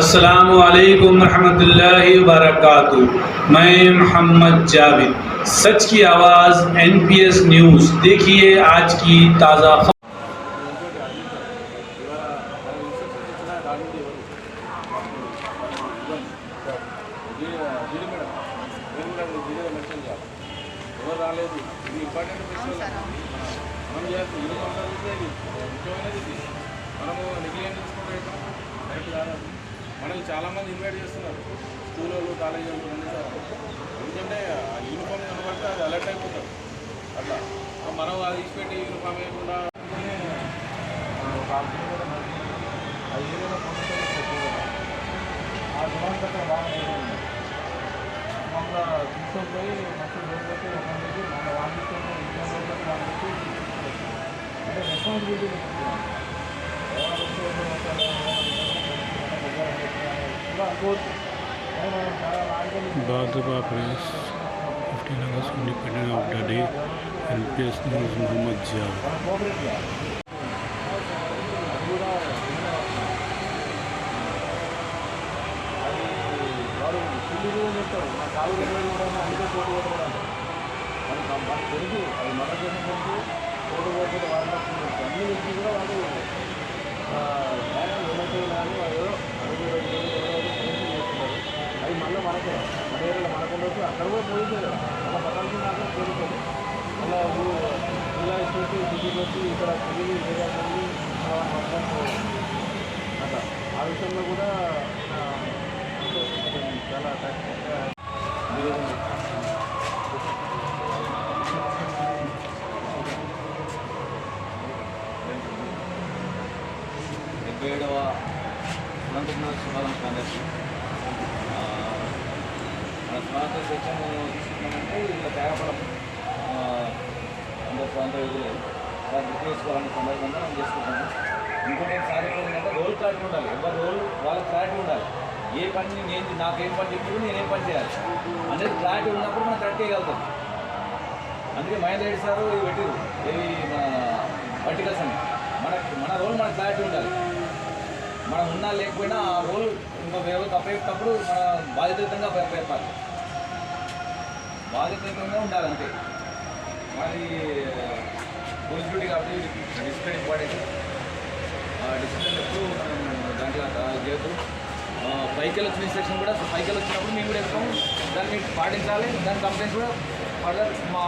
अस्सलामु अलैकुम रहमतुल्लाहि व बरकातुहू। मैं मोहम्मद जावेद, सच की आवाज़ एनपीएस न्यूज़। देखिए आज की ताज़ा खबर। మనల్ని చాలామంది ఇన్వైట్ చేస్తున్నారు స్కూళ్ళు కాలేజీలు ఎందుకంటే యూనిఫామ్ కనబడితే అది అలర్ట్ అయిపోతారు. అట్లా మనం అది తీసుపెట్టి యూనిఫామ్ వేయకుండా ఆ గుణాంకం బాగా మమ్మల్ని తీసుకొని మంచి రోజు పెట్టి ఒకరికి మన వాళ్ళకి అంటే responsibility Badaba Press, 15 August, Independent of the Day, NPS News, Muhammad Jawad. అది మళ్ళీ మనకే మన ఏరియాలో మనకుండొచ్చు, అక్కడ కూడా పోయింది అలా పట్టాల్సింది అక్కడ జరుగుతుంది. అలా ఇలా ఇచ్చేసి సిటీకి వచ్చి ఇక్కడ తిరిగి ఏరియా తిరిగి అట్లా ఆ విషయంలో కూడా చాలా ఏడవ అనంతపురం శివాలయం కాంగ్రెస్ మన స్వాతంత్ర శిక్షణ తీసుకున్నామంటే ఇలా తేగపడం అందరూ ఇది గుర్తు చేసుకోవాలనే సందర్భంగా మనం చేసుకుంటాము. ఇంకోటి సార్ ఏంటంటే రోల్ క్లారిటీ ఉండాలి, ఎవరి రోల్ వాళ్ళ క్లారిటీ ఉండాలి. ఏ పని నేను నాకేం పని చెప్పి నేనేం పని చేయాలి అనేది క్లారిటీ ఉన్నప్పుడు మనం కరెక్ట్ చేయగలుగుతాం. అందుకే మహేంద్ర రెడ్డి సార్ ఇవి పెట్టిరు ఏవి మన వర్టికల్స్ అని మన రోల్ మనకు క్లారిటీ ఉండాలి. మనం ఉన్నా లేకపోయినా ఆ రోల్ ఇంకో వేరే తప్పేటప్పుడు మన బాధ్యతంగా చెప్పాలి, బాధ్యతంగా ఉండాలి అంతే. మరి పోలీస్ డ్యూటీ కాబట్టి డిసిప్లిన్ ఇంపార్టెంట్. డిసిప్లిన్ ఎప్పుడు మనం దాంట్లో చేయొద్దు. పైకి వచ్చిన ఇన్స్ట్రక్షన్ కూడా పైకి వచ్చినప్పుడు మేము కూడా వెళ్తాము, దాన్ని పాటించాలి. దాని కంప్లైంట్స్ కూడా ఫర్దర్ మా